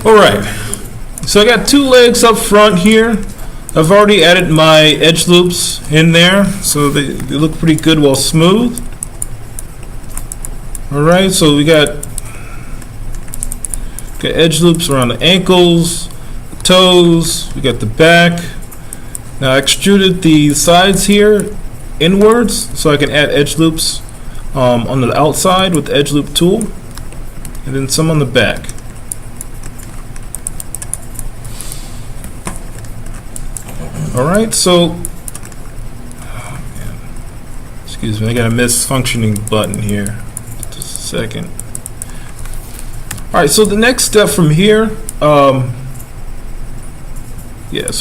Alright, so I got two legs up front here. I've already added my edge loops in there, so they look pretty good, well smooth. Alright, so we got edge loops around the ankles, the toes, we got the back. Now I extruded the sides here inwards so I can add edge loops on the outside with the edge loop tool, and then some on the back. Alright, so excuse me, I got a misfunctioning button here. Just a second. Alright, so the next step from here, so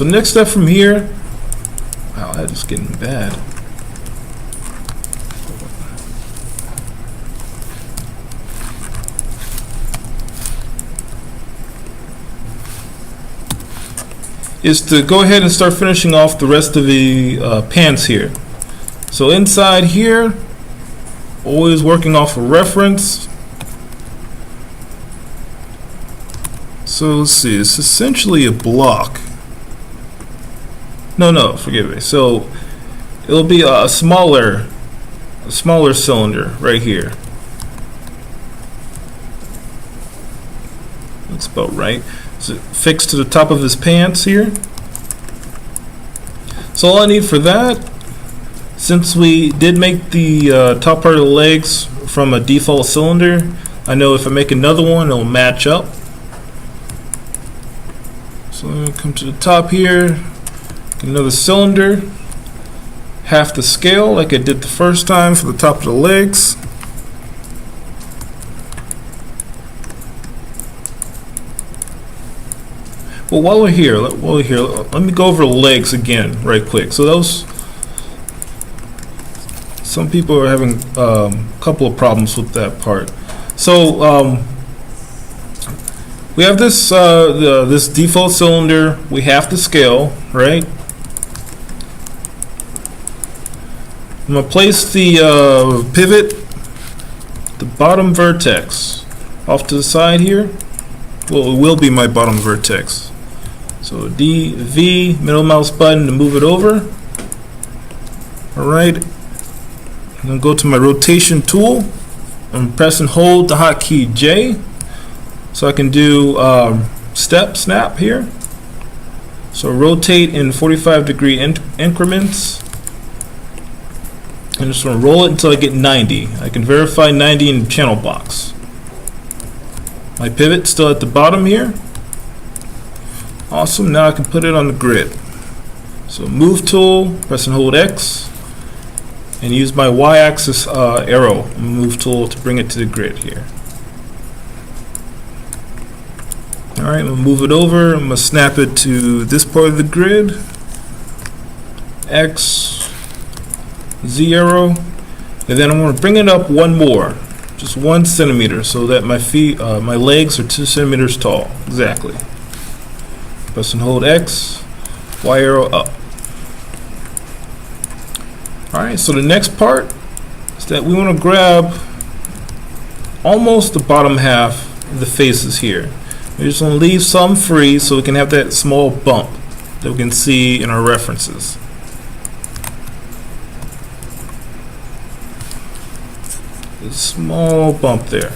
next step from here, wow, that is getting bad. Is to go ahead and start finishing off the rest of the pants here. So inside here, always working off a reference. So let's see, it's essentially a block. No, forgive me. So it'll be a smaller cylinder right here. Looks about right. So fixed to the top of his pants here. So all I need for that, since we did make the top part of the legs from a default cylinder, I know if I make another one, it'll match up. So I'm going to come to the top here, get another cylinder, half the scale like I did the first time for the top of the legs. Well, while we're here, let me go over the legs again right quick. So those, some people are having a couple of problems with that part. So we have this this default cylinder. We have the scale, right? I'm gonna place the pivot, the bottom vertex, off to the side here. Well, it will be my bottom vertex. So D, V, middle mouse button to move it over. Alright, I'm going to go to my rotation tool and press and hold the hotkey J so I can do step snap here. So rotate in 45-degree increments. I'm just going to roll it until I get 90. I can verify 90 in the channel box. My pivot still at the bottom here. Awesome, now I can put it on the grid. So move tool, press and hold X, and use my Y-axis arrow move tool to bring it to the grid here. Alright, I'm going to move it over. I'm going to snap it to this part of the grid. X, Z arrow, and then I'm going to bring it up one more, just 1 centimeter, so that my feet, my legs are 2 centimeters tall, exactly. Press and hold X, Y arrow up. Alright, so the next part is that we want to grab almost the bottom half of the faces here. We're just going to leave some free so we can have that small bump that we can see in our references. A small bump there.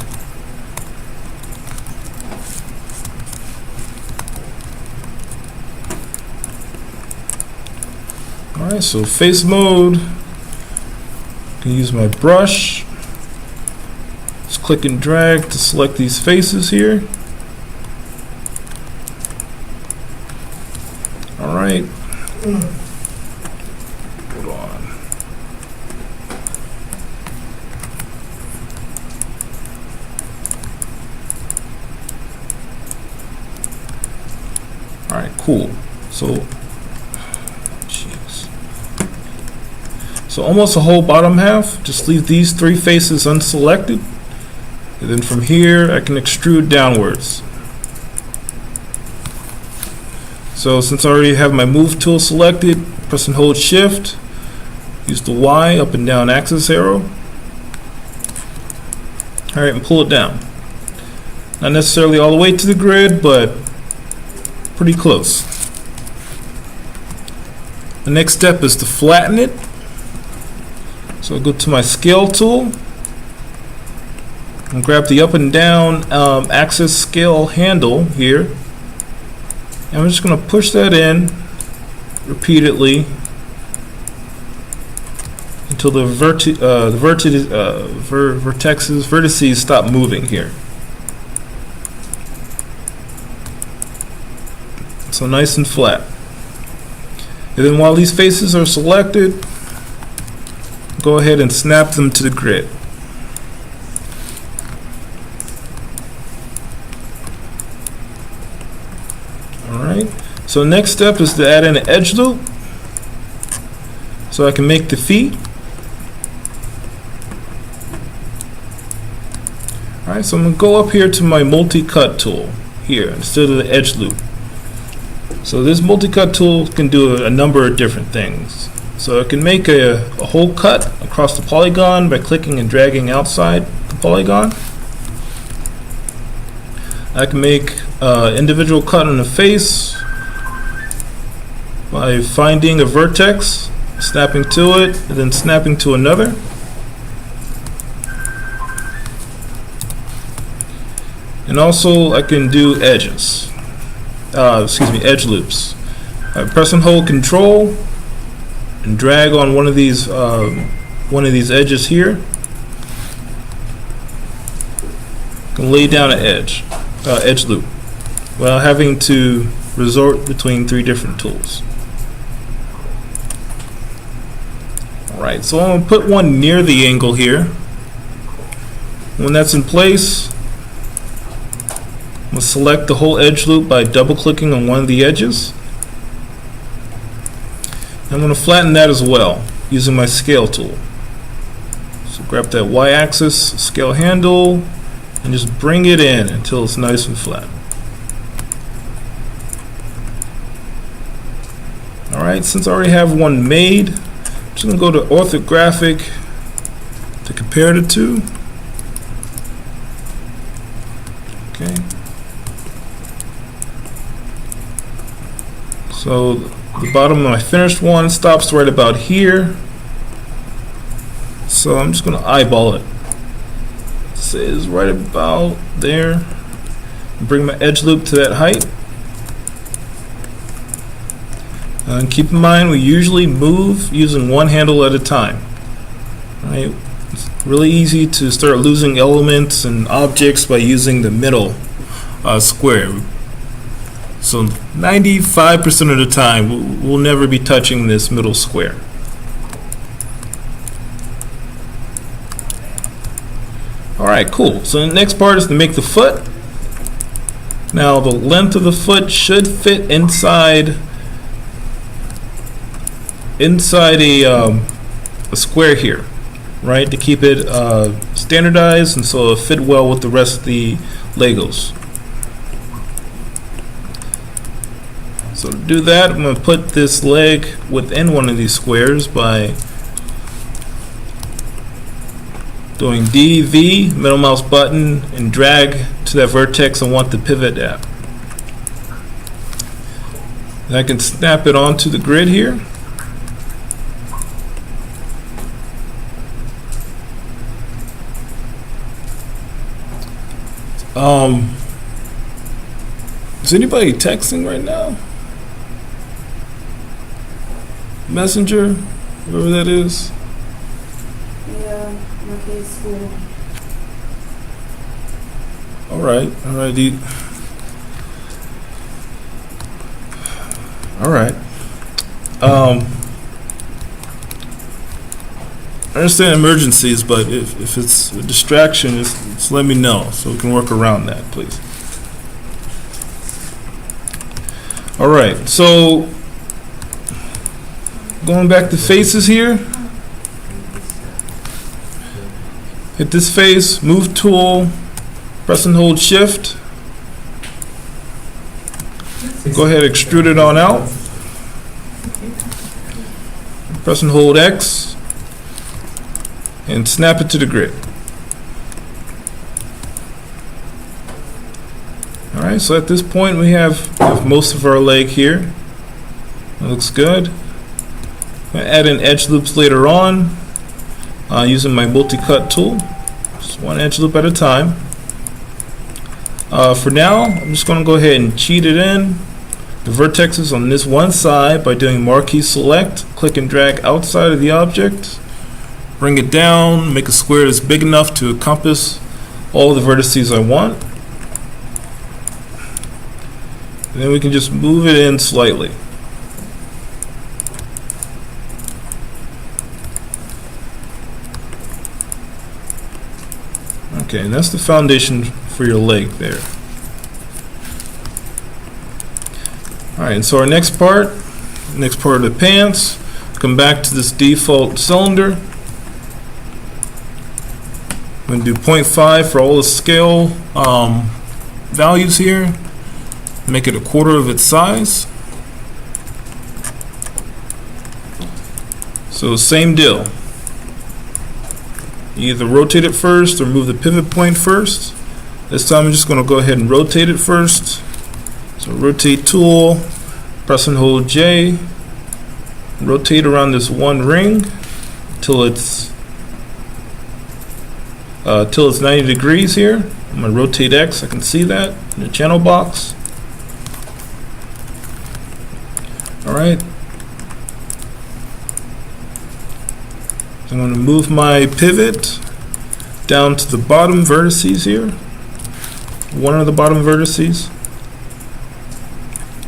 Alright, so face mode. I can use my brush. Just click and drag to select these faces here. Alright. Hold on. Alright, cool. So almost the whole bottom half, just leave these 3 faces unselected, and then from here I can extrude downwards. So since I already have my move tool selected, press and hold shift, use the Y up and down axis arrow. Alright, and pull it down. Not necessarily all the way to the grid, but pretty close. The next step is to flatten it. So I'll go to my scale tool and grab the up and down axis scale handle here. And I'm just going to push that in repeatedly until the vertices stop moving here. So nice and flat. And then while these faces are selected, go ahead and snap them to the grid. Alright, so next step is to add in an edge loop so I can make the feet. Alright, so I'm going to go up here to my multi-cut tool here instead of the edge loop. So this multi-cut tool can do a number of different things. So I can make a whole cut across the polygon by clicking and dragging outside the polygon. I can make individual cut on the face by finding a vertex, snapping to it, and then snapping to another. And also I can do edges. Edge loops. I press and hold Control and drag on one of these edges here. Can lay down an edge loop without having to resort between 3 different tools. Alright, so I'm going to put one near the angle here. When that's in place, I'm going to select the whole edge loop by double clicking on one of the edges. I'm going to flatten that as well using my scale tool. So grab that y-axis scale handle and just bring it in until it's nice and flat. Alright, since I already have one made, I'm just going to go to orthographic to compare the two. Okay. So the bottom of my finished one stops right about here. So I'm just going to eyeball it. It says right about there. Bring my edge loop to that height. And keep in mind, we usually move using one handle at a time. Right? It's really easy to start losing elements and objects by using the middle square. So 95% of the time, we'll never be touching this middle square. Alright, cool. So the next part is to make the foot. Now the length of the foot should fit inside a square here, right? To keep it standardized and so it'll fit well with the rest of the Legos. So to do that, I'm going to put this leg within one of these squares by doing DV, middle mouse button, and drag to that vertex I want the pivot at. And I can snap it onto the grid here. Is anybody texting right now? Messenger, whoever that is. Yeah, my kid's school. All right. I understand emergencies, but if it's a distraction, just let me know so we can work around that, please. All right, so going back to faces here, hit this face, move tool, press and hold shift. Go ahead, extrude it on out. Press and hold X and snap it to the grid. Alright, so at this point we have most of our leg here. That looks good. I add in edge loops later on using my multi-cut tool. Just one edge loop at a time. For now, I'm just going to go ahead and cheat it in the vertexes on this one side by doing marquee select, click and drag outside of the object, bring it down, make a square that's big enough to encompass all the vertices I want. And then we can just move it in slightly. Okay, and that's the foundation for your leg there. Alright, and so our next part of the pants, come back to this default cylinder. I'm going to do 0.5 for all the scale values here. Make it a quarter of its size. So same deal. You either rotate it first or move the pivot point first. This time I'm just going to go ahead and rotate it first. So rotate tool, press and hold J, rotate around this one ring till it's 90 degrees here. I'm going to rotate X, I can see that in the channel box. Alright. I'm going to move my pivot down to the bottom vertices here. One of the bottom vertices.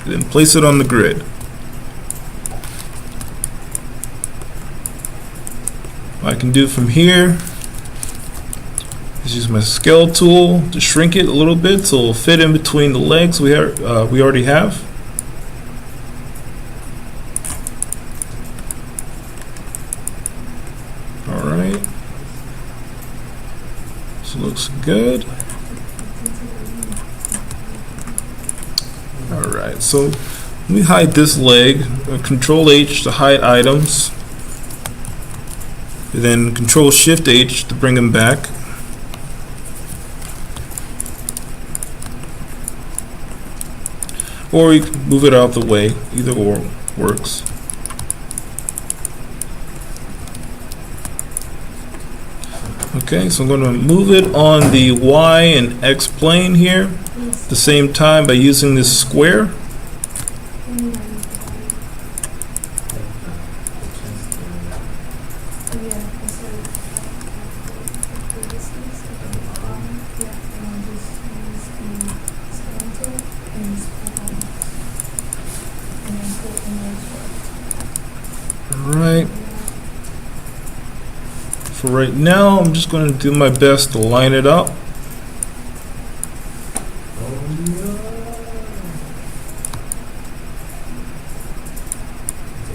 Then place it on the grid. What I can do from here is use my scale tool to shrink it a little bit so it'll fit in between the legs we already have. Alright. This looks good. Alright, so let me hide this leg. Control H to hide items. And then Control Shift H to bring them back. Or you can move it out the way. Either or works. Okay, so I'm going to move it on the Y and X plane here at the same time by using this square. Right. For right now, I'm just going to do my best to line it up.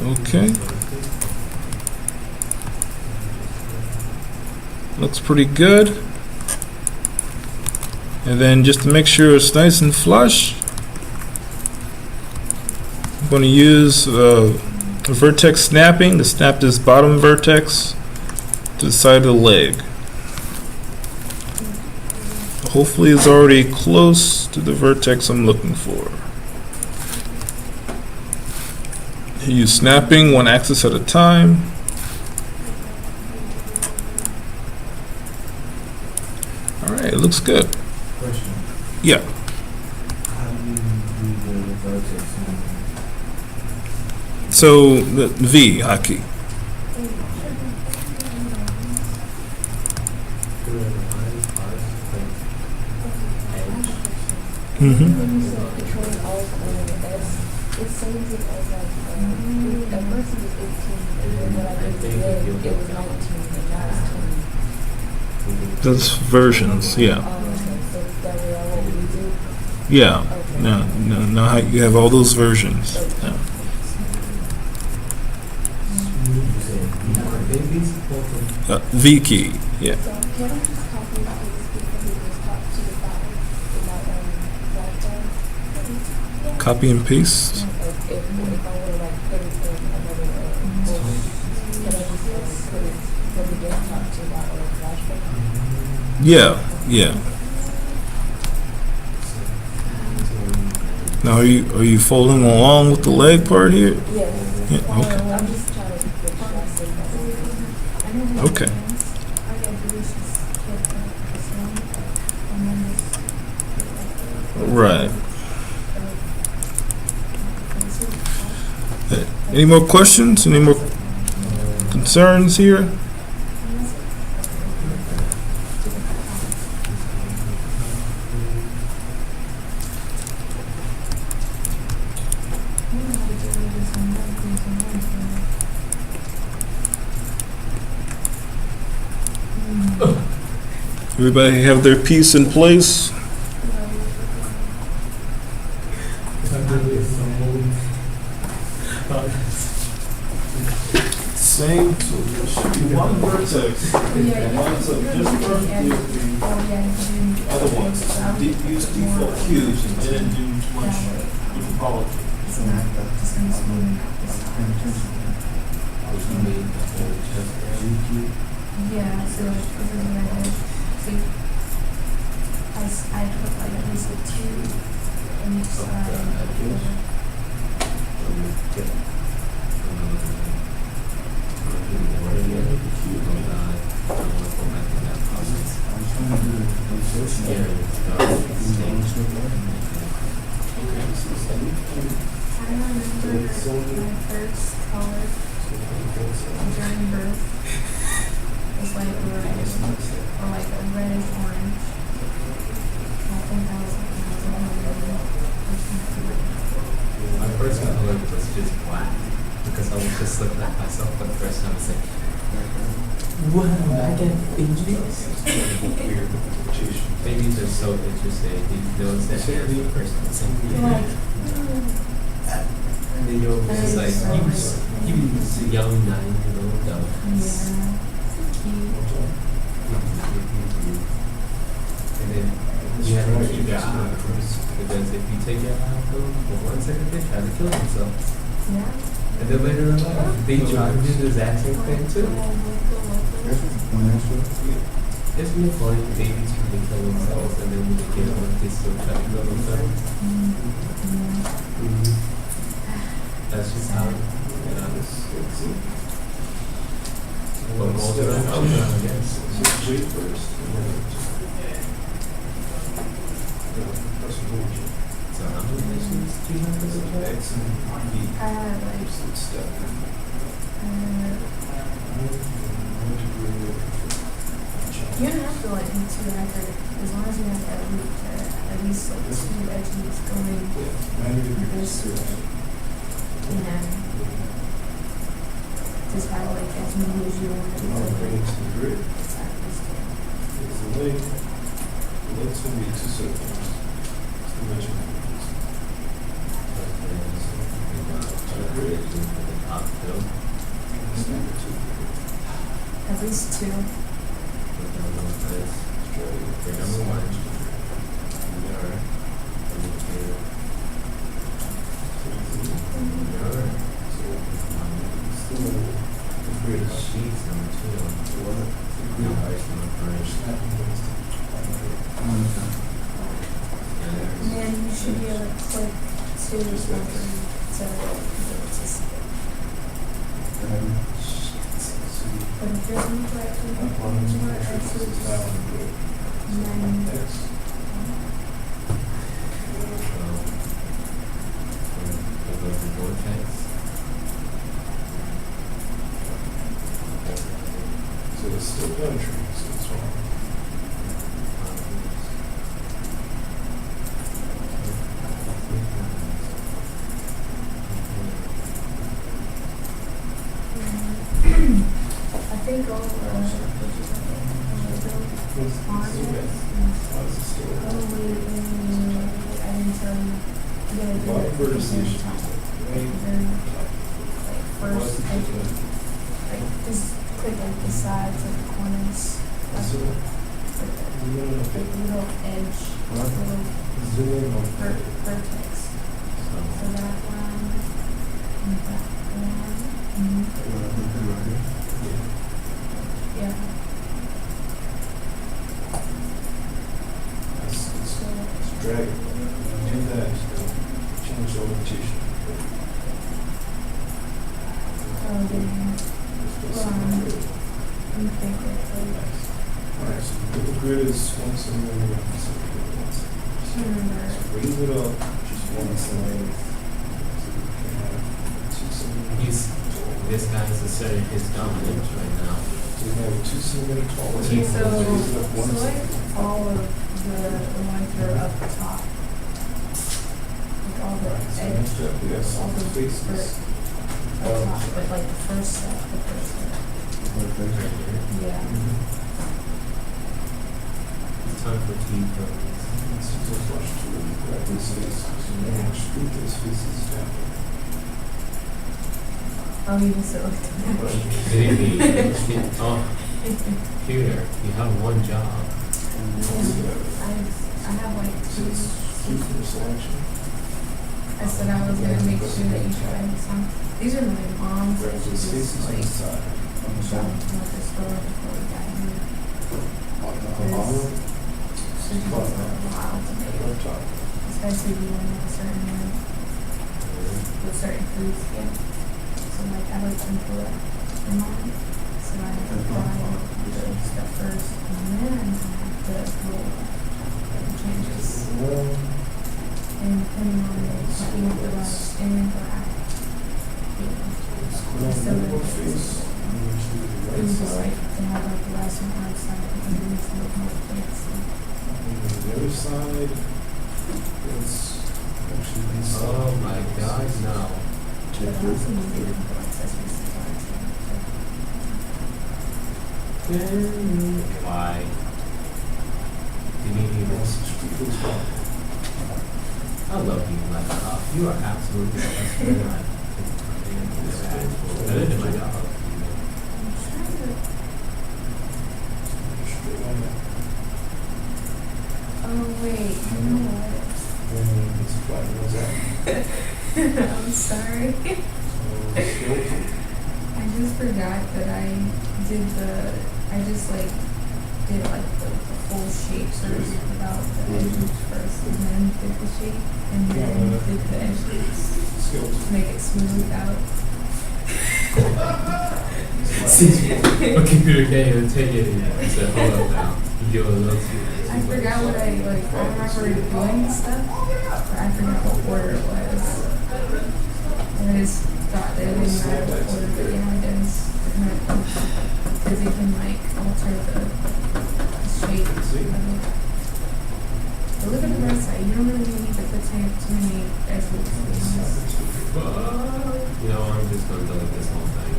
Okay. Looks pretty good. And then just to make sure it's nice and flush, I'm going to use vertex snapping to snap this bottom vertex to the side of the leg. Hopefully it's already close to the vertex I'm looking for. Use snapping one axis at a time. Alright, it looks good. Question. Yeah. How do you do the vertex snapping? So the V hotkey. Mm-hmm. When you said Control Alt S, it saves it as like at first it was 18, and then when I did it, it was 19, and now it's 20. That's versions, yeah. So that way I won't redo. Yeah. No, now you have all those versions. Yeah. V key, yeah. So can I just copy and paste because it was top to the bottom in my flashcard? Copy and paste. If I were to like put it in another folder, can I just put it from the desktop to my flashcard? Yeah, yeah. Now, are you folding along with the leg part here? Yes. Yeah, okay. I'm just trying to make sure I say that. Okay. Right. Any more questions? Any more concerns here? Everybody have their piece in place? Same, so there should be one vertex. One's a different with the other ones. Use default cues and didn't do much with the policy. Yeah, so I put like at least a 2 on each side. I remember my first color during birth was like red, or like a reddish orange. I think that was My first color was just black because I was just looking at myself for the first time and saying, wow, I can binge this. Babies are so interesting. You notice that hair for the first time. It's like, and then you're just like, you was a young 9-year-old dog. yeah, cute. And then you have to keep your eye on them because if you take your eye off them for 1 second, they try to kill themselves. Yeah. And then later in life, they try to do the exact same thing too. It's really funny, babies try to kill themselves and then when they get older, they still try to kill themselves. That's just how, you know, but most of them, I guess. So how many issues do you have with the kids? I had like, you don't have to like be too accurate as long as you have at least like 2 edges going this way. And then just have like as many as you want to do. Legs gonna be 2 circles. Too much. At least 2. And then you should be able to click to to see it. But if there's any correction, more edges, and then So it's still country, so it's wrong. I think all the arms, I didn't tell you, you gotta do it at the very top. Like first edge, like just click like the sides, like the corners, like the little edge, little vertex. So that one, and that one. Yeah. Drag it. Do that. orientation. Oh, dang. Okay, Alright, so the grid is 1 centimeter. I remember. So raise it up just 1 centimeter. So you can have 2 centimeters. This guy is asserting his dominance right now. So you have 2 centimeter tall. Okay, so Raise it up 1 select centimeter. all of the ones that are up top. Like all the Alright, so edge, next up we have all some the faces. up top, but like the first set, the first set. Yeah. It's time for tea pros. This is a flush tool. Grab these faces. So you can extrude those faces down. Oh, you just select them. Baby, oh, computer, you have one job. I have like So it's two. through for selection. I said I was gonna make sure that you tried some. These are my mom's, Grab that she those faces just on the like side. On the showed side. me at the store before we got here. On the bottom. So she takes a while to make Right it, top. especially if you want a certain one with certain foods, yeah. So like I like tempura in mine, so I have to fry the stuff first and then I have to roll the changes. Well, And depending on the cooking of the rice and the fry. it's cool. So On the it's- face. And you choose the It right was just side. like to have like the rice and hard side because it makes it look more fancy. And then the other side, it's actually this side. Oh my God, no. But I also use it for accessories to fry too. Why? You need You even. want some sprinkles on it. I love you, laptop. You are absolutely the best friend I could ever ask for. Better than my dog. I'm trying to. Straight on that. Oh wait, you know what? Then it's flattens out. I'm sorry. So skeleton. I just forgot that I did the. I just like did like the full shape first without the edges first, and then did the shape, and then did the edges Skeleton. to make it smooth out. My computer can't even take it anymore. I said, hold up now. You're a little too. I forgot what I like. I remember doing stuff, but I forgot what order it was. And I just thought that it didn't matter what order, but yeah, it does. Because it can like alter the shape of it. But look at the right side. You don't really need to put too many edges, to be honest. You know, I'm just going to delete this whole thing.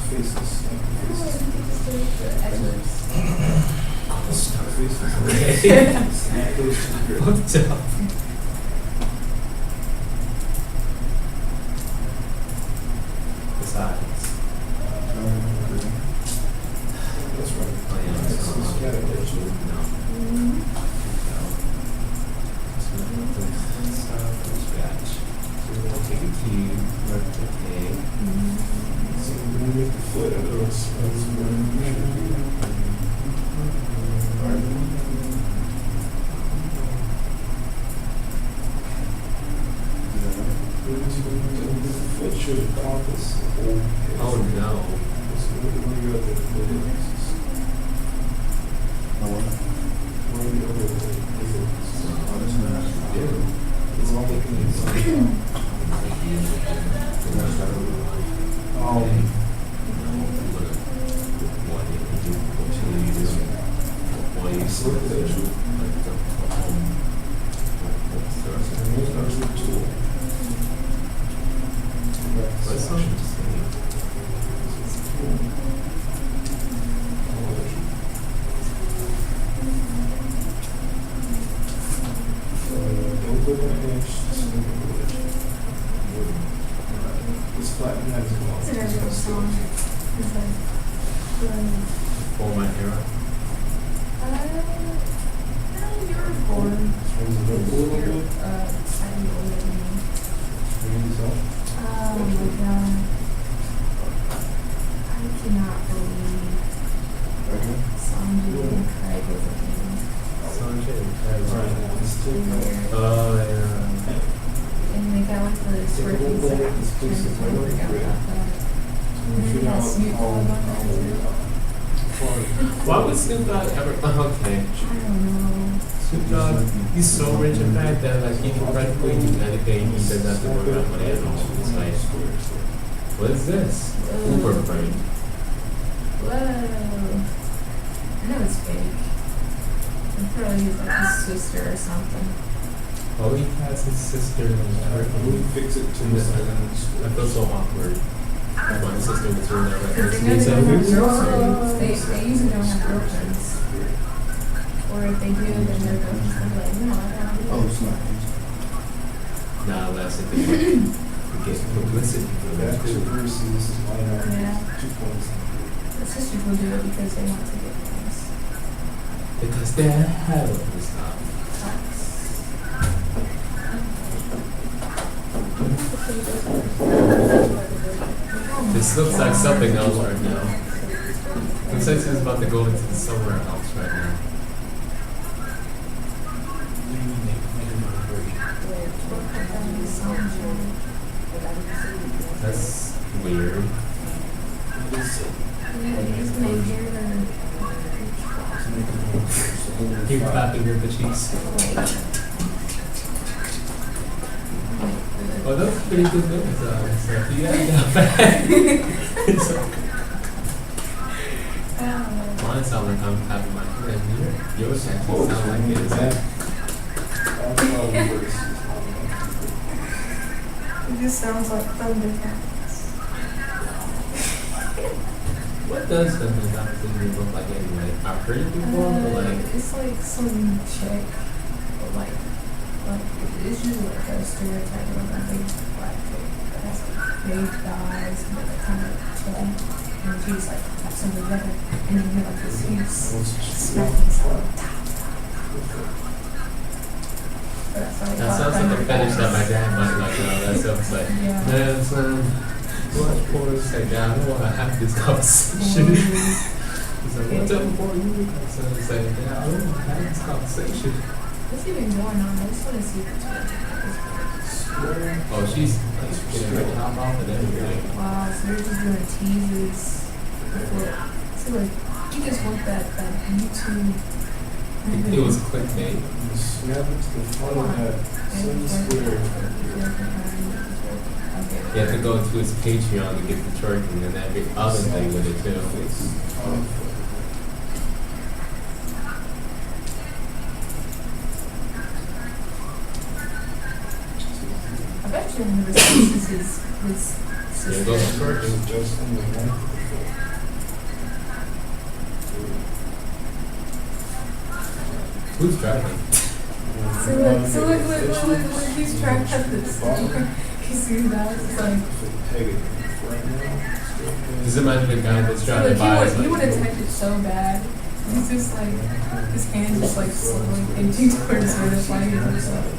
Faces. Snap No, I faces. think it's the edges. Snap faces. Okay. Snap those to the grid. Fucked up. Besides. That's right. Oh, yeah, This so, is category. no. Mhm. Scratch. So we're going to take a cube, okay. So we're gonna make the foot of those. That's where we should be. The foot should encompass the whole head. Oh no. So where do you got the foot pieces? Where are the other pieces? Ew. It's all looking inside. Select the edge. There's our tool. Let's not just Don't click on an edge, just look at the edge. It's flattened as well. It's an original song. It's like, pull my hair up. you were born. Swings it up a little You're, bit. slightly older than me. Swings up. Oh my god. I cannot believe Okay. Sanju and Craig was a thing. Sanjay. Right, now let's take that. Oh, yeah. And they got like the That's where he's like, This place is right over trying to here. figure out that. We'll figure out Snoop how, Dogg on that too. Why would Snoop Dogg ever? Okay. I don't know. Snoop Dogg, he's so rich in fact that like he can practically do anything. He doesn't have to worry about money at all. It's like, what is this? Uber frame. Whoa. I know it's fake. I'm probably he's like his sister or something. Oh, he has his sister in we fix it to the side of the school. I feel so awkward. My sister was doing that right Because next they to know me. they don't have So, girlfriends. They usually don't have girlfriends. Or if they do, then their girlfriends will be like, no, I don't have Oh, it's not. nah, that's the thing. We get publicity for that Back to too. Brucey, this is line item Yeah. 2 points. The sisters will do it because they want to get famous. Because they have to stop. This looks like something else right now. Looks like it's about to go into somewhere else right now. That's weird. Keep clapping with the cheeks. Oh, that's pretty good news. So yeah, mine sound like I'm tapping my hand. Yours actually sound like it's It just sounds like Thundercats. What does the Thundercats look like anyway? Are pretty people or like? It's like some chick, but like it's usually like a stereotype of a big black chick that has like big thighs, but like kind of chubby, and she just like taps them together, and then you hear like this huge smacking sound. But that's how they That call it sounds like a fetish that my Thundercats. dad might like. That sounds like, Yeah. man, son, watch porn. Say, Dad, I don't want to have this conversation. He's like, what's up for you? So he's like, Dad, I don't want to have this conversation. What's even going on? I just want to see what's going on. Oh, she's like, getting her top off and everything. Wow, so they're just doing teases before. So like, you just want that YouTube. It was clickbait. Snap it to the front of that same square. You have to go to his Patreon to get the twerking and every other thing with it too. I bet you I've never seen this is his There goes the sister. twerking. Just in the length of the foot. Who's driving? So look, he's trying to cut this. You see that? It's like, Peg it right now. Just imagine the guy that's so driving like by. is he would like, have typed it so bad. He's just like, his hand just like slowly inching towards her. That's why he looks like.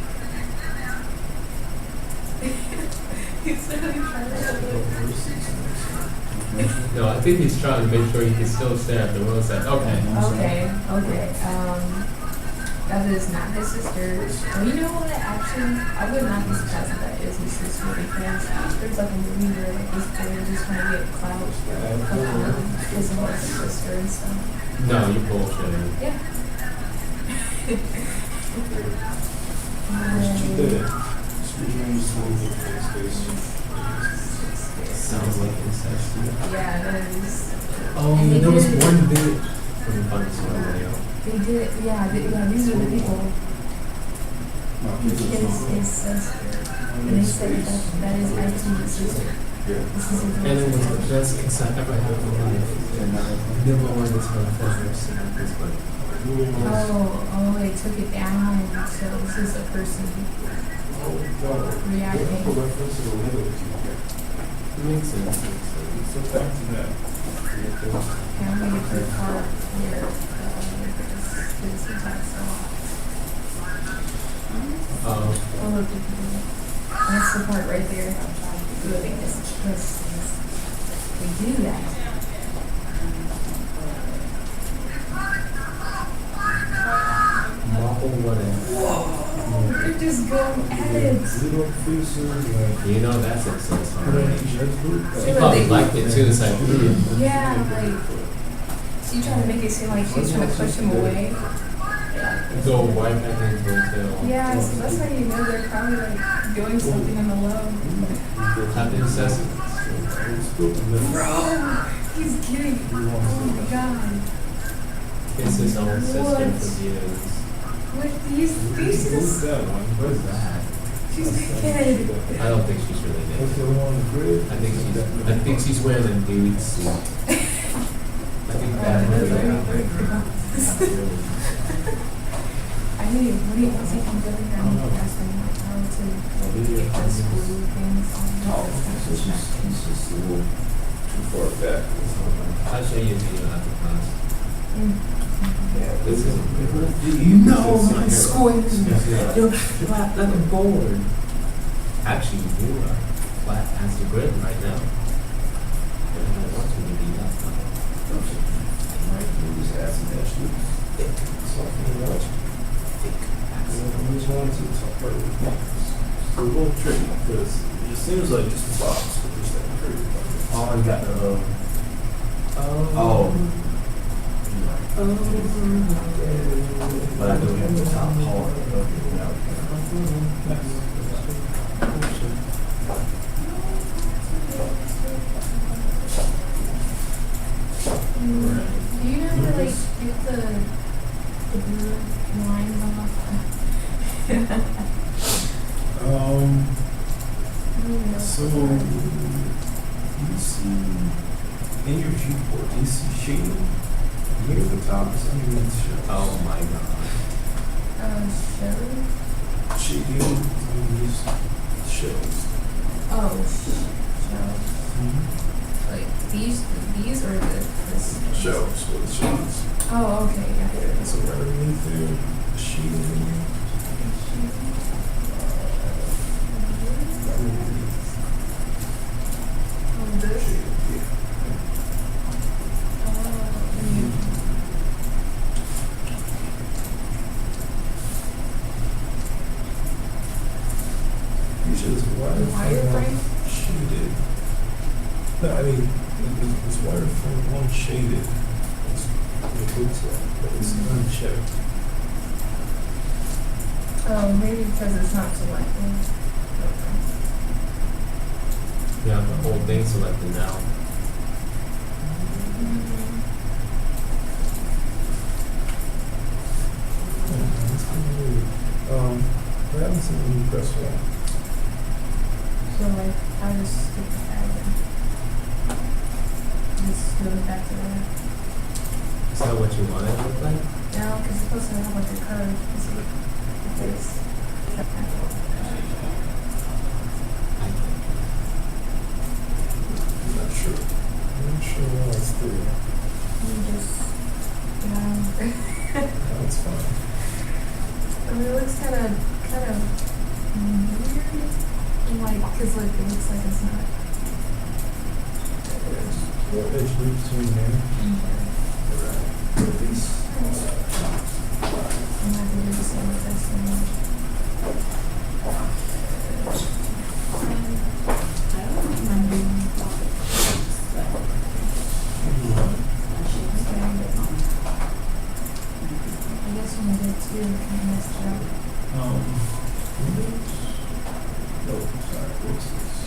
He's literally trying to cut it. No, I think he's trying to make sure he can still stare at the roadside. Okay. Okay. That is not his sister. Well, you know what? Actually, I would not be surprised if that is his sister because there's like a movie where like this boy is just trying to get clout because of his sister and stuff. No, you're bullshitting. Yeah. She did it. Screwdriver's tool in his face. Sounds like incest. Yeah, it is. Oh, And they there was did- one bit from the Funny Story video. They did, yeah, these are the people. No, His sister. And they said that is actually his sister. This is his And it was the sister. best kiss I ever had in my life. Never wanted to tell a friend I've this, but They took it down, so this is a person reacting. Reference to the little it makes sense. So back to that. Yeah, I'm gonna put a part here, because he talks a lot. Oh, look, that's the part right there. Doing this kiss. We do that. Mopple whatever. They're just going at it. Little faces, like. You know that's excess Put on already. each other. She probably liked it too. It's like, Yeah, like, she trying to make it seem like she's trying to push him away. go right back into the hotel. Yeah, so that's how you know they're probably like doing something on the low. Having sex. Bro, he's getting, oh my god. It's his own sister What? for years. What, do you see this? that one? What is that? She's a kid. I don't think she's really What's naked. the one on the grid? I think she's wearing a dude suit. I think that Oh, really that's happened. I need, what do you, once he comes over here, I need to ask him like how to get those blue things. He's just a little too far back. I'll show you a video after class. Yeah, This is My squares. You're flat like a board. Actually, you are flat as the grid right now. I don't want you to be that flat. Just add some extra thick, something else. I just wanted to talk about it. It's a little tricky because it seems like just a box, but there's that pretty. Oh, you got the. But I do have the top part of it now. Do you know how to like get the blue lines off? So you see in your viewport, do you see shading? Near the top is underneath shadows. Oh my god. Show? Shading underneath shadows. Oh, show. Like these or this? Shadows, what it shows. Oh, okay, yeah. Yeah, so right underneath there, the shading. Oh, this? Shading, usually it's Wireframe? shaded. No, I mean, it's wireframe unshaded. It's, it looks like, but it's unchecked. Oh, maybe because it's not selected. You have the whole thing selected now. It's kind of weird. What happens when you press one? So like, I just skip the tag and just go back to there. Is that what you want it to look like? No, because it's supposed to have like a curve. You see, if it's I'm not sure. I'm not sure why it's there. you just, That's fine. I mean, it looks kind of weird. Like, because like it looks like it's not. What edge loops between there? At least. I'm not gonna do the same with this one. I don't remember. I guess when I did two, it kind of messed it up. Windows? No, sorry, what's this?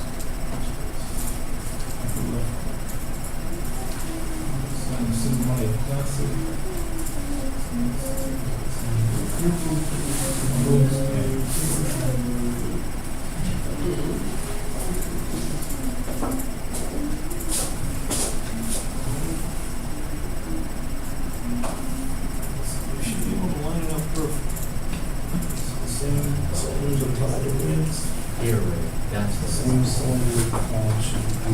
This is my classic. We should be able to line it up perfect. Same cylinders apply to wins. Here, right? That's the Same cylinder should be.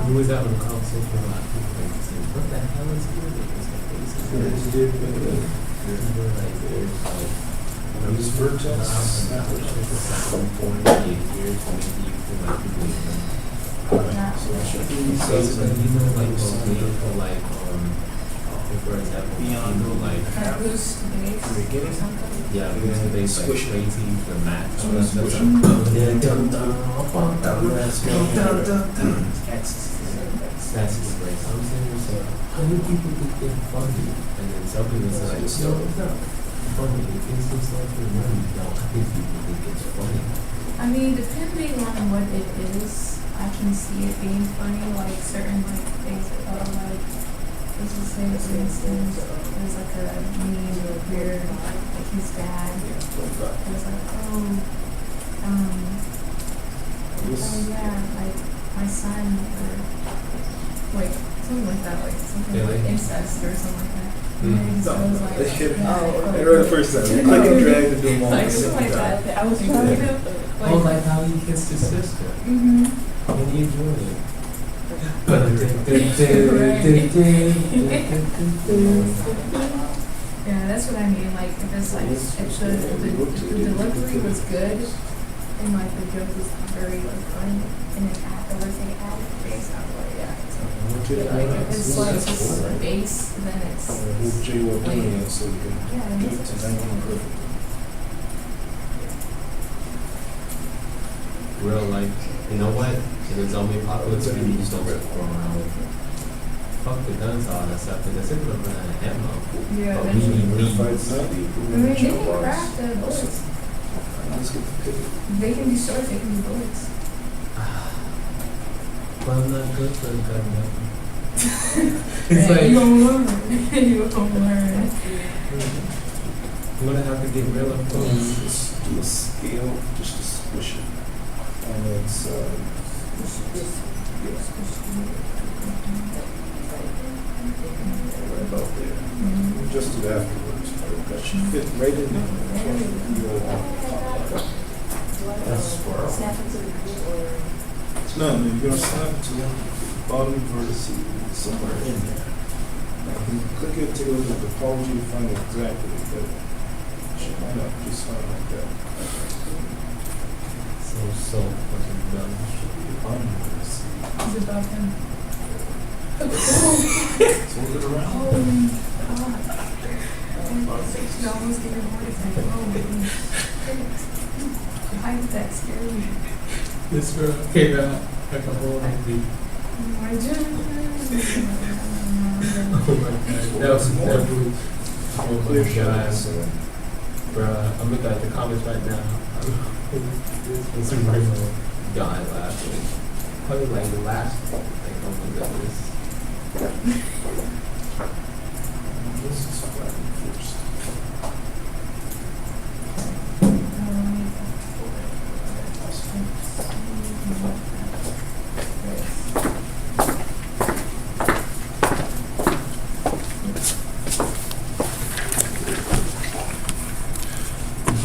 Who was that with a conversation about people like saying, what the hell is here? Because the faces are It's different. like there's like Use vertex. snap point here to make you feel like you're doing them. So it should be. Basically, you know, like cylinder for like Like, for example, Beyond you know, like, Kind of boost the base or Beginning? something. yeah, because the bass like Squish it. crazy for math. So So that's that's what like, I'm- that's just great. So I'm saying, so how many people think they're funny? And then some people say like, yo, it's not funny. It's just like for money. No, I think people think it's funny. I mean, depending on what it is, I can see it being funny, like certain like things, like, let's just say for instance, there's like a meme where like his dad was like, oh yeah, like my son, or wait, something like that, like something Yeah, like like- incest or something like that. And then he just No, goes like, they hit it. yeah, They read the first time. Click and drag to do them all. like at the something same like time. that. I was trying to, Oh, like how he kissed his sister. mm-hmm. And he enjoyed it. Yeah, that's what I mean. Like, if it's like, if the delivery was good, and like the joke was very like funny, and then afterwards they add bass, I'm like, yeah. It's like if it's like just bass, then it's Move J what doing it so we can yeah, get it's to 19 perfect. Real like, you know what? If it's only popular to me, you just don't really throw around with it. Fuck the guns, all that stuff, because they're gonna run out of ammo. yeah. But That's, we need weed. Fights 90, I mean, they can craft the bullets. Let's get the pivot. They can do swords. They can do bullets. But I'm not good for the gun weapon. It's Yeah, like, you gonna learn. You gonna learn. I'm gonna have to get real up close. Just do a scale, just to squish it. And it's, right about there. Mm-hmm. Just do it afterwards. That should fit right in there. That's squirrel. Snap into the group or? No, you're gonna snap it to the bottom vertex somewhere in there. Now, if you click it, take a look at the topology to find exactly what that should line up just fine like that. So fucking dumb. Should be the bottom vertex. Is it about him? Swirl it around. Holy God. You almost get your heart attack. Oh my goodness. Why did that scare me? This girl came out like a whole movie. Oh my goodness. Oh my god. That was definitely. Oh my god. Bruh, I'm looking at the comments right now. This is real. Dying laughing. Probably like the last like, oh my goodness. This is flat first.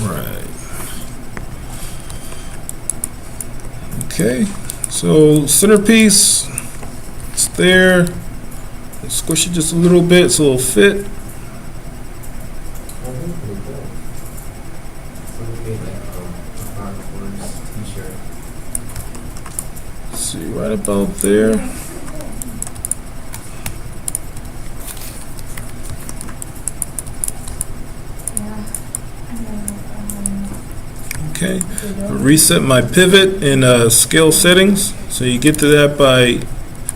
Right. Okay, so centerpiece, it's there. Squish it just a little bit so it'll fit. I think pretty good. So we made like a hardcore t-shirt. Let's see, right about there. Yeah. I know. Okay, reset my pivot in scale settings. So you get to that by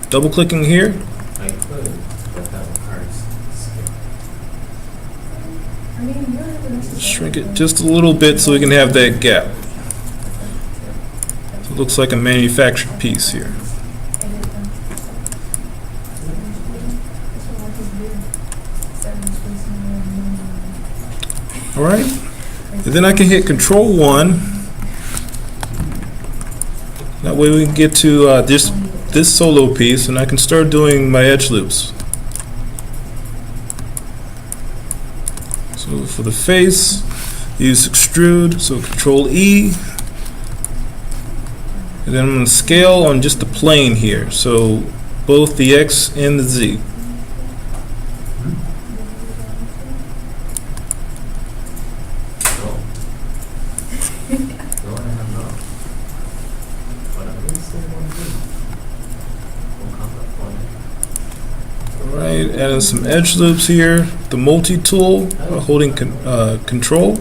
double clicking here. I could, but that hurts. I mean, you don't have to Shrink it just a little bit so we can have that gap. So it looks like a manufactured piece here. All right, and then I can hit Control 1. That way we can get to this solo piece, and I can start doing my edge loops. So for the face, use extrude, so Control E. And then I'm going to scale on just the plane here, so both the X and the Z. No, I have not. But I really still want to do. We'll come up on it. Right, adding some edge loops here. The multi-tool, holding control.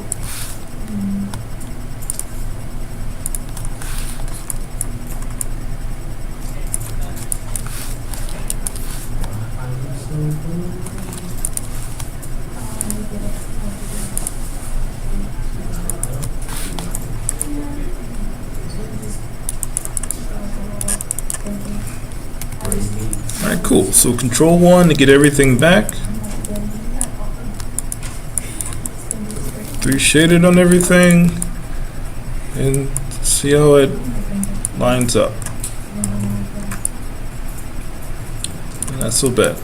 All right, cool. So control 1 to get everything back. 3 shaded on everything. And see how it lines up. Not so bad.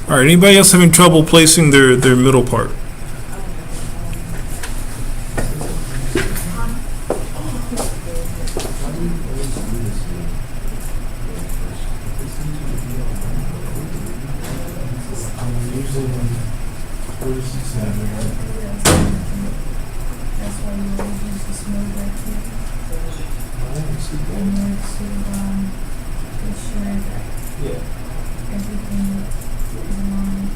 All right, anybody else having trouble placing their middle part? That's why you always use the smooth right here. In order to ensure that everything is aligned.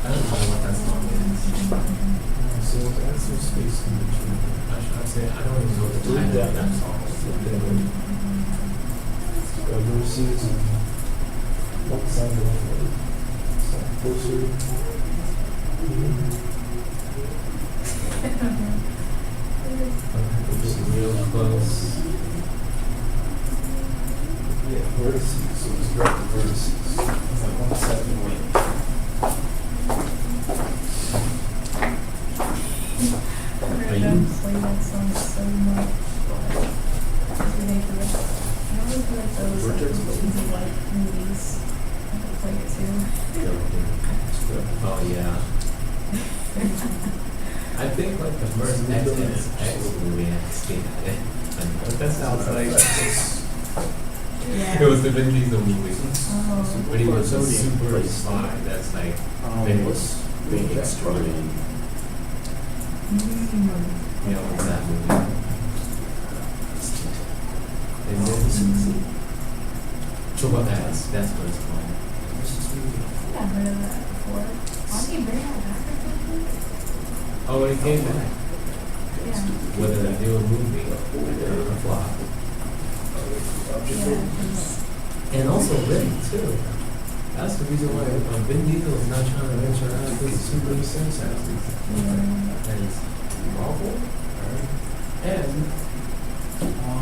I don't know what that song is. So that's some space in between. I'd say I don't even know the title of that song. Verses and what side of the closer. Just real close. Yeah, vertices. So it's direct the vertices. It's like 1 second away. I've heard them play that song so much. It's ridiculous. I always feel like those like cheesy white movies. I could play it too. Oh yeah. I think like the first X movie I stayed at it. What that sounds like. Yeah. It was the Vin Diesel movie. Oh. But he was so super sly. That's like famous. Big exploding. You know, what's that movie? And then Triple X, that's what it's called. Yeah, I've heard of that before. Why did you bring that back or something? Oh, it came back. Yeah. Whether they do a movie or a flop. Yeah, 'cause And also Vin too. That's the reason why Vin Diesel is not trying to venture out of this super sense and it's Marvel and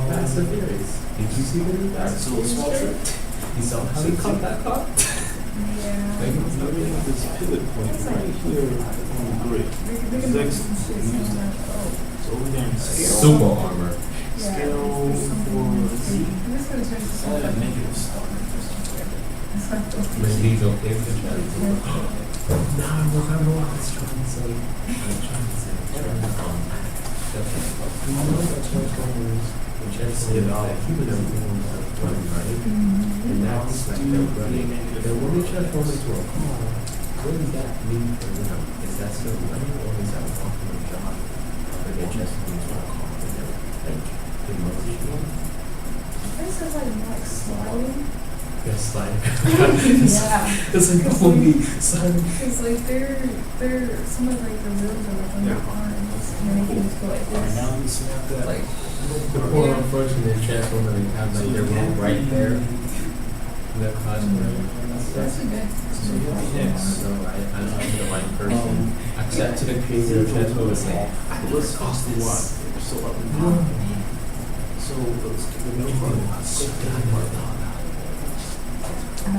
Fast and Furious. Did you see the new Fast and Furious? You saw how he caught that car? yeah. Like, it's not really This pivot point right here on the grid. It's excellent. It's over there in scale. super armor. Scale for Z. It's all that negative stuff. Vin Diesel is the champion. Now I remember what I was trying to say. You know that Transformers, the Transformers, like, he was everyone running, right? And now it's like they're running. And when they transform into a car, what does that mean for them? Is that still running or is that walking or jogging? Or they transform into a car and they're like in motion? This is like more sliding. They're sliding. Yeah. It's like a movie. Son. It's like they're some of like the wheels are like on their arms and then they can just go like Right this. now, you snap that. Like The poor unfortunate transformer, they have like their room right there. Their classroom. that's a good. So you have the X. So I'm not the right person. Except to the creator of Transformer was like, I What's was cost cost what? this. They're so up and down. So let's get the middle part. So good. The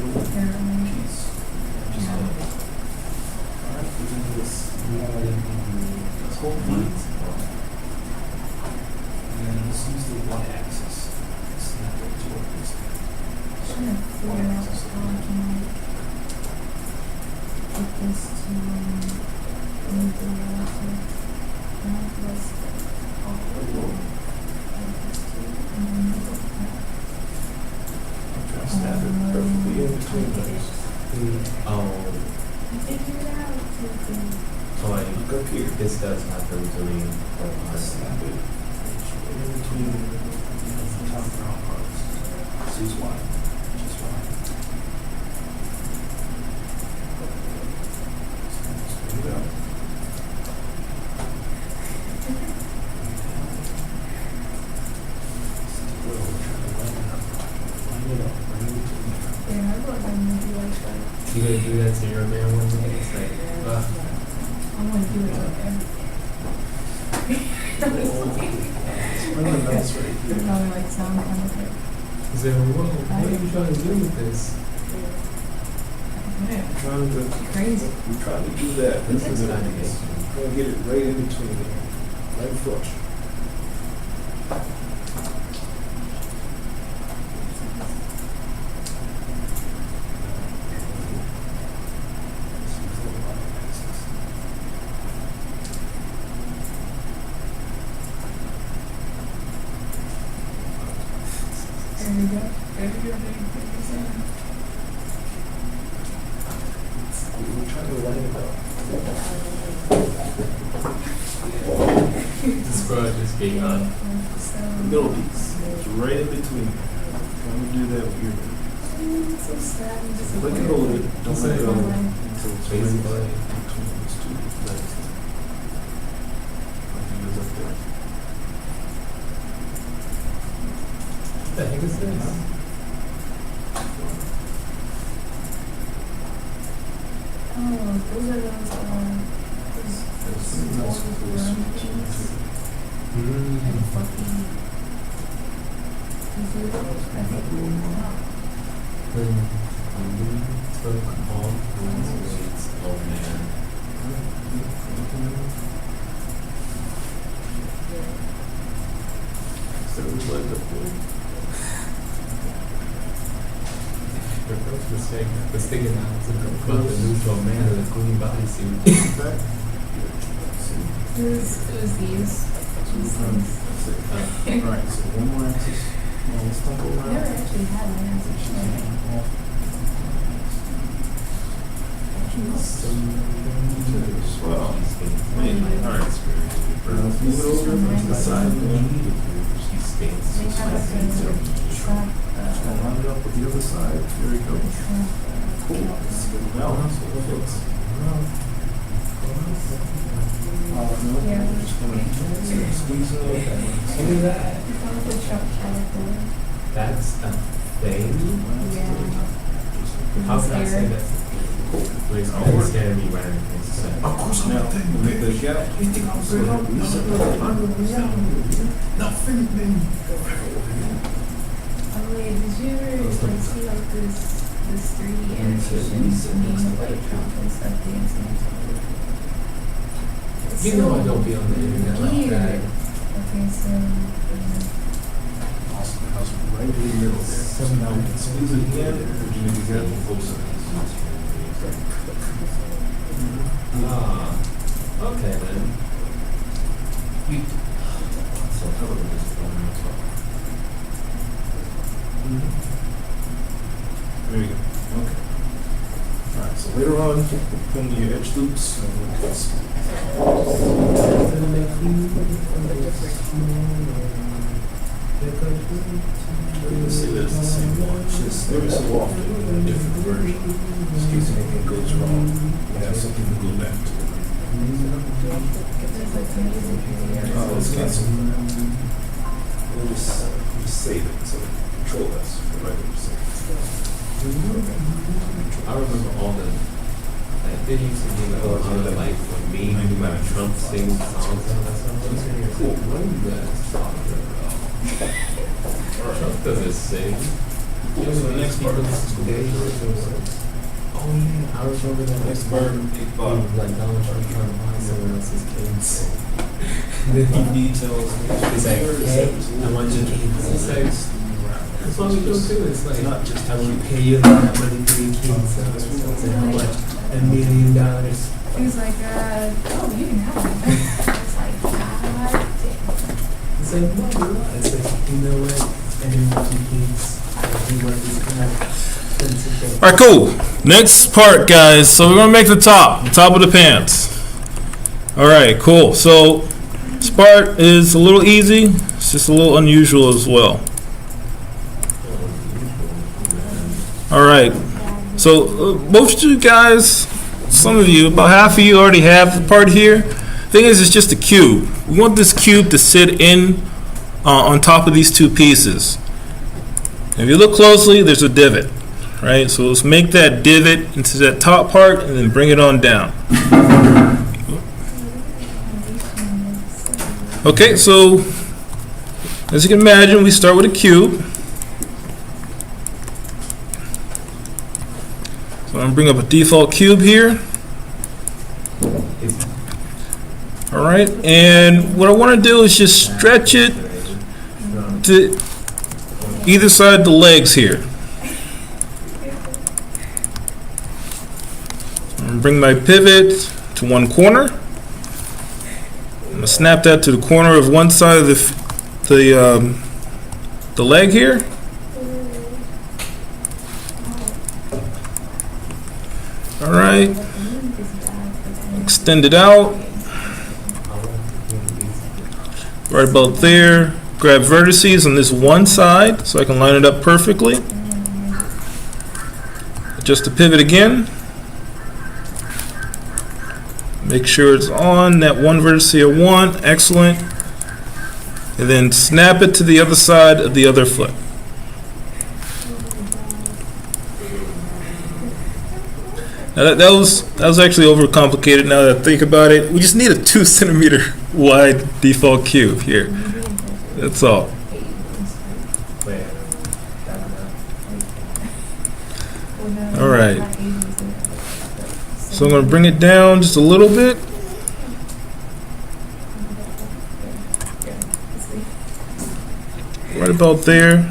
middle piece. Just Yeah. alright, we're gonna do this. This whole beat. And then let's use the Y axis. Snap it toward this. Trying to figure out how I can like get this to move the water. Northwest off the wall. And then move it back. I'm trying to snap it perfectly in between I those. Oh, figured it out. so like, Look up here. this does happen to me. Snap it. Right in between the top brown parts. See why? Just why. Smooth it out. Yeah, I thought that movie like that. You gonna do that to your man one day? It's like, I want to do it like It's probably like sound kind of like, he said, whoa, what are you trying to do with this? yeah, Trying to, crazy. we trying to do that. This is not a case. We're gonna get it right in between there, right flush. There you go. There you go. We're trying to line it up. This bro just gave up. The middle piece, it's right in between. Trying to do that with your, So sad. and just click and weird. hold it, don't let it go until it's right in Basically. between those two legs. Like it is up there. What the heck is this? Oh, those are those old things. And fucking. Is it those? I think. Took all those weights, oh man. So it was like up there. The first mistake was thinking I was about the neutral man in a clean bodysuit. Back. It was these. These things. That's it. Alright, so one more axis. Now let's talk I never around. actually had an answer. Well, alright. Move it over to the side. They have a thing with trap, Just gonna line it up with the other side. There we go. Cool. Let's get it balanced. Perfect. Yeah. I'm just gonna squeeze it Look out. at that. the truck caliper. That's a thing? Yeah. How can I say that? Please, don't scare me right in the face. Of course, now, make the gap. So that we set Oh wait, did you ever like see like this 3D animations of me like Trump and stuff dancing? It's You know so I don't be on the internet like that. weird. Okay, so Awesome. House right in the middle there. So now we can squeeze it again. Virginia, you got the full size. Ah, okay then. So how about this one on top? There you go. Okay. Alright, so later on, come to your edge loops and we'll get this. Let's say that's the same one, just every so often in a different version. In case anything goes wrong, we have something to go back to. there's like amazing here. Oh, let's cancel that. We'll just save it, so control S for regular save. I remember all the, like, there used to be like, a lot of, like, when me and my Trump sings songs and that stuff. I was sitting here, cool, what are you guys talking about? Trump doesn't sing. So the next part of this is There you go. Oh yeah, I remember that. next part, big bottom. Like Donald Trump trying to buy someone else's kids. Then he details. It's like, hey, I want your kids. It's like, that's what we do too. It's like, not just I will pay you a lot of money for your kids. So it's like, how much? $1 million. He was like, oh, you can have it. It's like, God damn. It's like, what? It's like, you know what? I didn't want your kids. I do want this kind. Alright, cool. Next part, guys. So we're gonna make the top of the pants. Alright, cool. So this part is a little easy. It's just a little unusual as well. Alright. So most of you guys, some of you, about half of you already have the part here. Thing is, it's just a cube. We want this cube to sit in on top of these two pieces. If you look closely, there's a divot, right? So let's make that divot into that top part and then bring it on down. Okay, so as you can imagine, we start with a cube. So I'm going to bring up a default cube here. All right, and what I want to do is just stretch it to either side of the legs here. I'm going to bring my pivot to one corner. I'm going to snap that to the corner of one side of the leg here. All right, extend it out. Right about there. Grab vertices on this one side so I can line it up perfectly. Adjust the pivot again. Make sure it's on that one vertex I want. Excellent. And then snap it to the other side of the other foot. Now that was actually overcomplicated now that I think about it. We just need a 2 centimeter wide default cube here. That's all. All right. So I'm going to bring it down just a little bit. Right about there.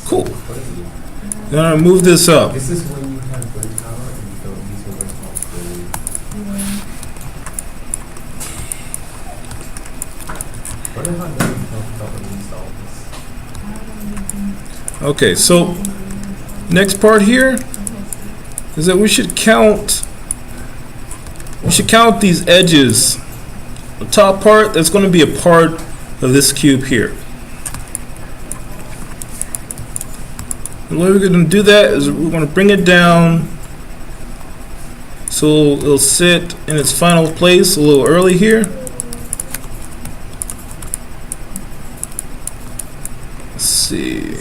Cool. Then I move this up. This is when you have brain power and you don't use your responsibility. What if I never talk about when you solve this? Okay, so next part here is that we should count these edges. The top part, that's going to be a part of this cube here. The way we're going to do that is we're going to bring it down so it'll sit in its final place a little early here. Let's see.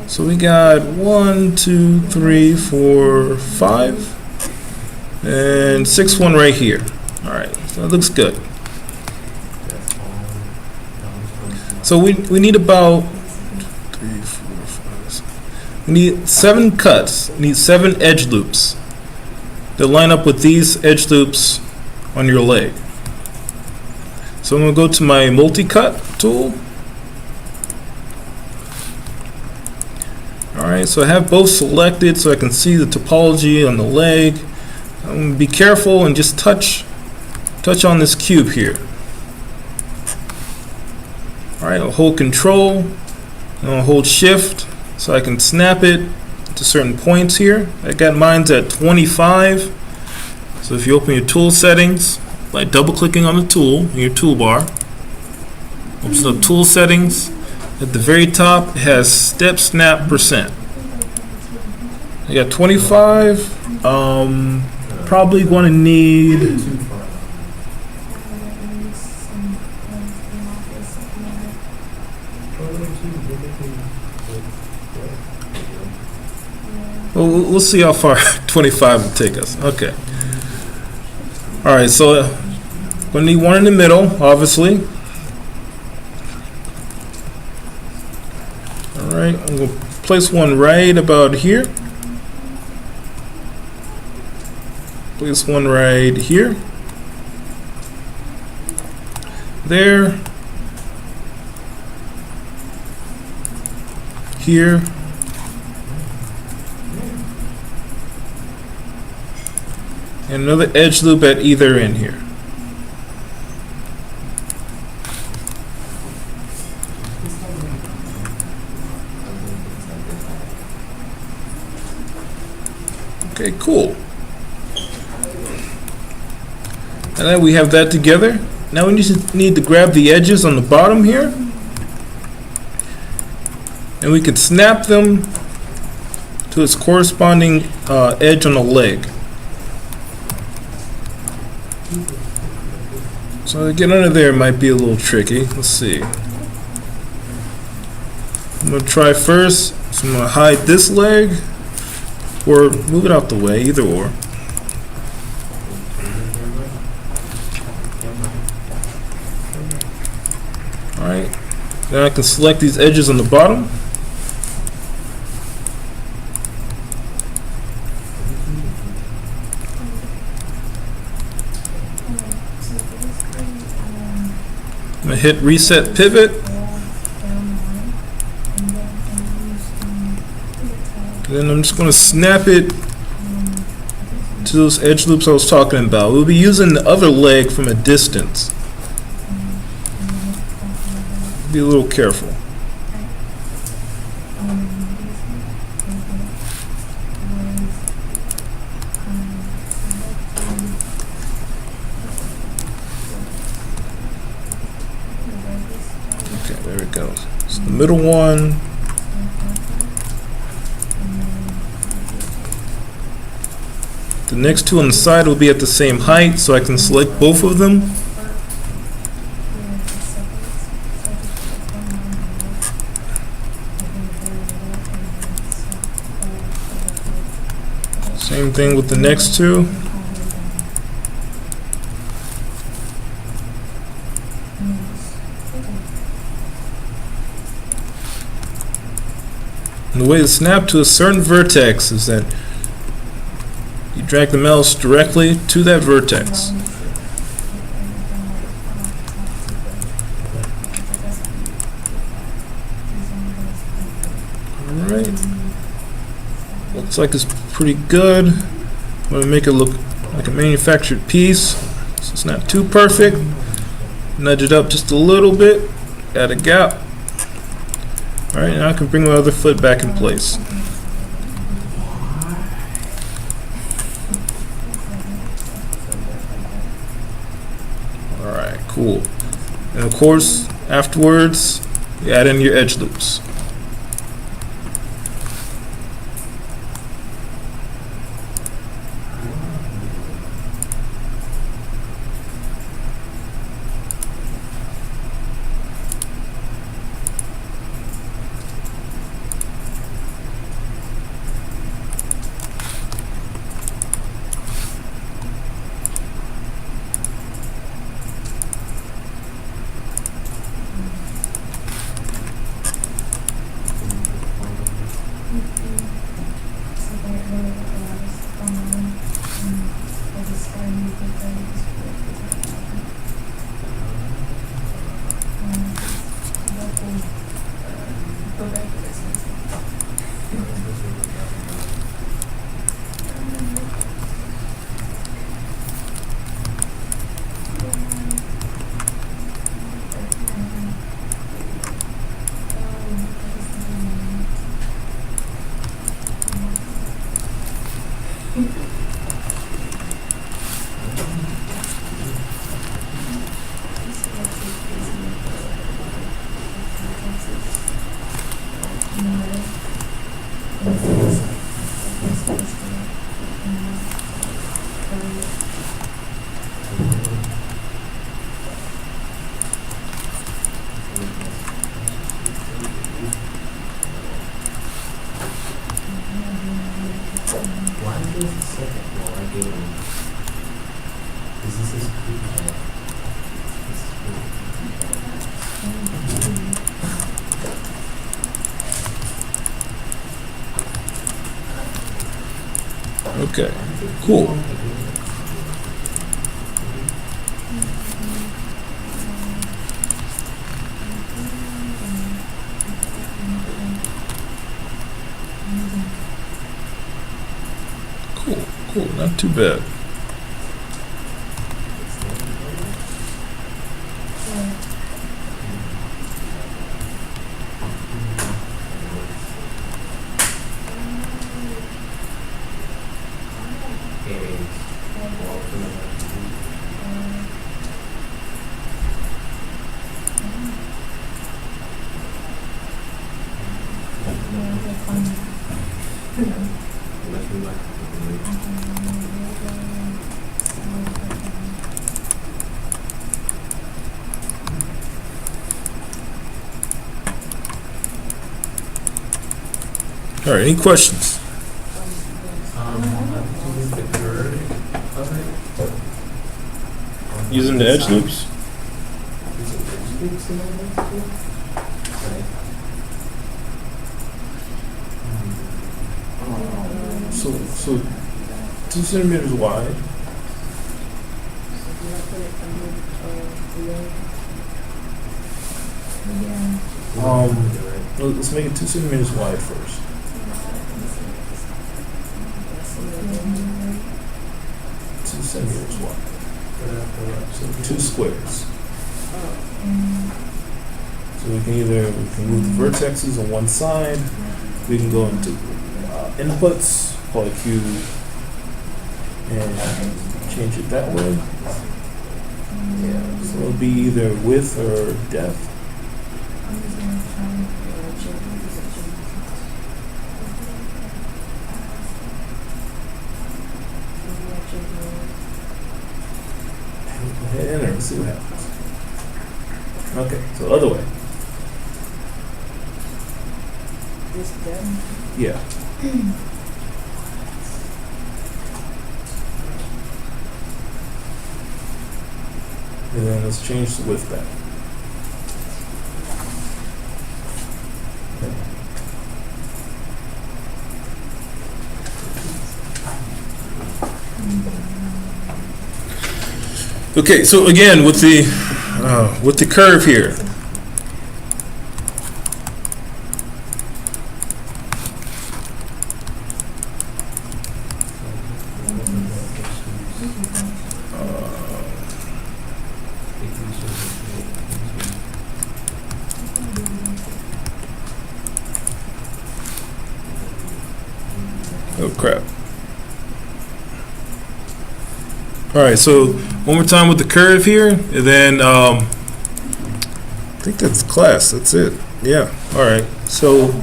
So we got 1, 2, 3, 4, 5, and 6th one right here. All right, so that looks good. So we need about 3, 4, 5, 6. We need 7 cuts. We need 7 edge loops that line up with these edge loops on your leg. So I'm going to go to my multi-cut tool. Alright, so I have both selected so I can see the topology on the leg. I'm going to be careful and just touch on this cube here. Alright, I'll hold Control and I'll hold Shift so I can snap it to certain points here. I got mine's at 25. So if you open your tool settings by double clicking on the tool in your toolbar, opens up tool settings. At the very top, it has step snap %. I got 25. Probably going to need. Well, we'll see how far 25 will take us. Okay. All right. So I'm going to need one in the middle, obviously. Alright, I'm going to place one right about here. Place one right here. There. Here. And another edge loop at either end here. Okay, cool. And then we have that together. Now we need to grab the edges on the bottom here, and we can snap them to its corresponding edge on the leg. So to get under there might be a little tricky. Let's see. I'm going to try first. So I'm going to hide this leg, or move it out the way, either or. Alright, then I can select these edges on the bottom. I'm going to hit reset pivot. Then I'm just going to snap it to those edge loops I was talking about. We'll be using the other leg from a distance. Be a little careful. Okay, there it goes. So the middle one. The next two on the side will be at the same height, so I can select both of them. Same thing with the next two. And the way to snap to a certain vertex is that you drag the mouse directly to that vertex. Alright. Looks like it's pretty good. I'm going to make it look like a manufactured piece, so it's not too perfect. Nudge it up just a little bit, add a gap. Alright, now I can bring my other foot back in place. Alright, cool. And of course, afterwards, you add in your edge loops. Okay, cool. Cool, not too bad. Unless we like it. All right, any questions? The curve of it. Using the edge loops? So 2 centimeters wide. Let's make it 2 centimeters wide first. 2 centimeters wide. So 2 squares. So we can move the vertexes on one side. We can go into inputs, polycube, and change it that way. Yeah, so it'll be either width or depth. Hit enter and see what happens. Okay, so other way. This depth. Yeah. And then let's change the width back. Okay, so again with the curve here. Oh crap. All right, so one more time with the curve here, and then I think that's class. That's it. Yeah. All right. So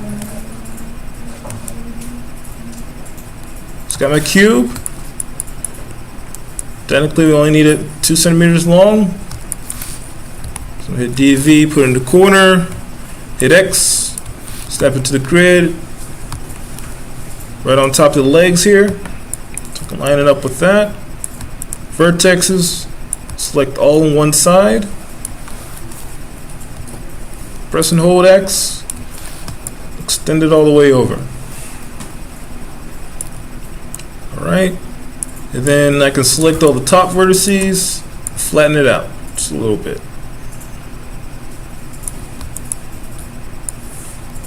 it's got my cube. Technically, we only need it 2 centimeters long. So hit DV, put it in the corner, hit X, step it to the grid, right on top of the legs here. So I can line it up with that. Vertexes, select all on one side. Press and hold X, extend it all the way over. All right, and then I can select all the top vertices, flatten it out just a little bit.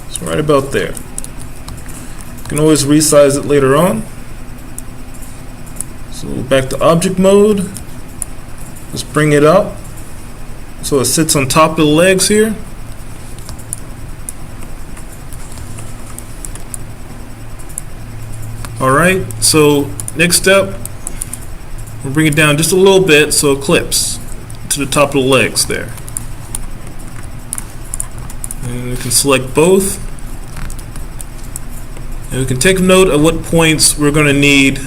It's right about there. You can always resize it later on. So back to object mode. Let's bring it up so it sits on top of the legs here. All right, so next step, we'll bring it down just a little bit so it clips to the top of the legs there. And we can select both. And we can take note of what points we're going to need.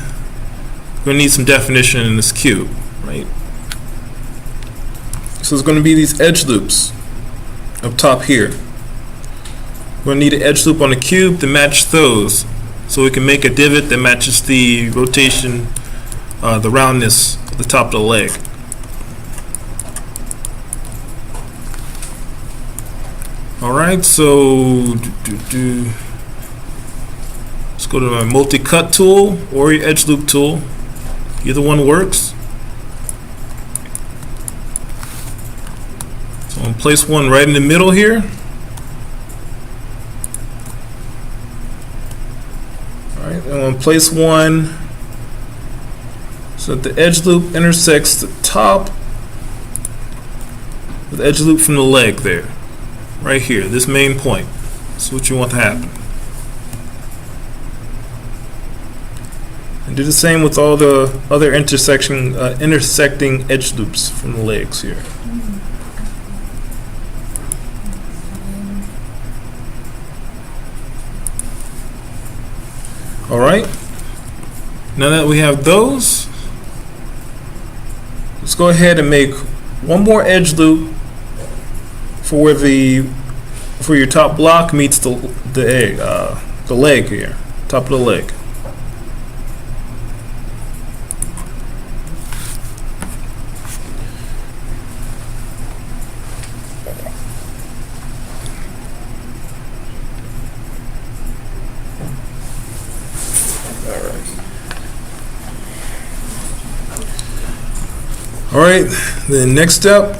We're going to need some definition in this cube, right? So it's going to be these edge loops up top here. We're going to need an edge loop on the cube to match those, so we can make a divot that matches the rotation, the roundness of the top of the leg. All right, so let's go to my multi-cut tool or your edge loop tool. Either one works. So I'm going to place one right in the middle here. All right, I'm going to place one so that the edge loop intersects the top with the edge loop from the leg there. Right here, this main point. That's what you want to happen. And do the same with all the other intersecting edge loops from the legs here. All right. Now that we have those, let's go ahead and make one more edge loop for where for your top block meets the leg here, top of the leg. All right, the next step,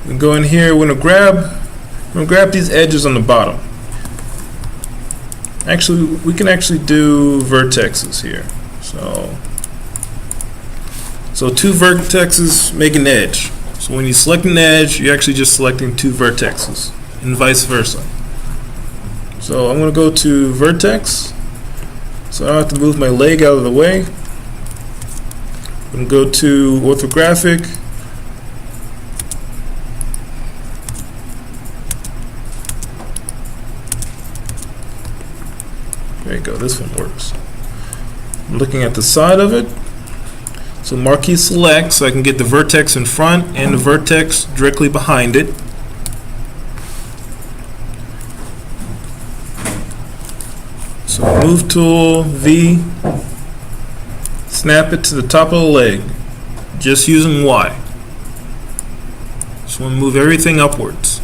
we go in here, we're gonna grab these edges on the bottom. Actually, we can actually do vertexes here. So two vertexes make an edge. So when you select an edge, you're actually just selecting two vertexes, and vice versa. So I'm gonna go to vertex. So I don't have to move my leg out of the way. I'm going to go to orthographic. There you go, this one works. I'm looking at the side of it. So marquee select so I can get the vertex in front and the vertex directly behind it. So move tool, V, snap it to the top of the leg, just using Y. So we'll move everything upwards.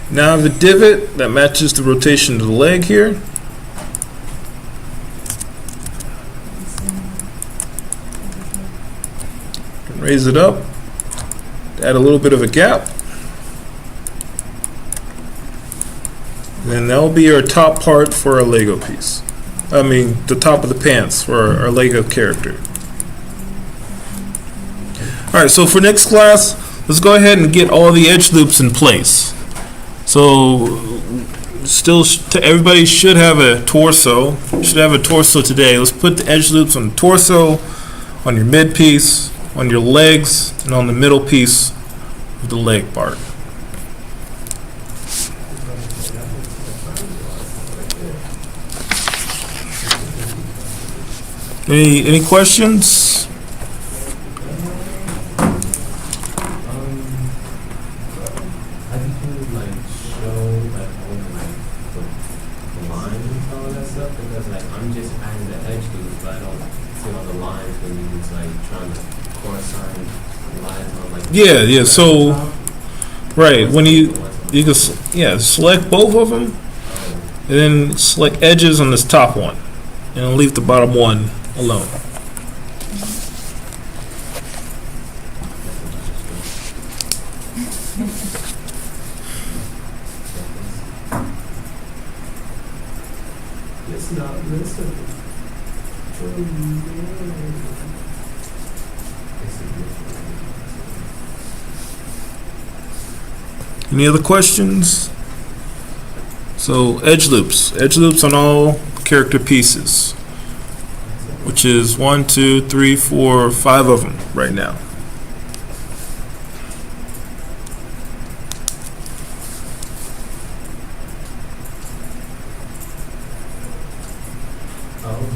Now I have a divot that matches the rotation of the leg here. Raise it up, add a little bit of a gap. Then that'll be our top part for our Lego piece. I mean, the top of the pants for our Lego character. All right, so for next class, let's go ahead and get all the edge loops in place. So everybody should have a torso. Should have a torso today. Let's put the edge loops on the torso, on your mid piece, on your legs, and on the middle piece of the leg part. Any questions? I think you would like show like all the lines and all that stuff because like I'm just adding the edge loops, but I don't see all the lines when you was like trying to correspond lines on like. Yeah. So right when you can select both of them, and then select edges on this top one, and leave the bottom one alone. It's not listening. Any other questions? So edge loops on all character pieces, which is 1, 2, 3, 4, 5 of them right now. Oh.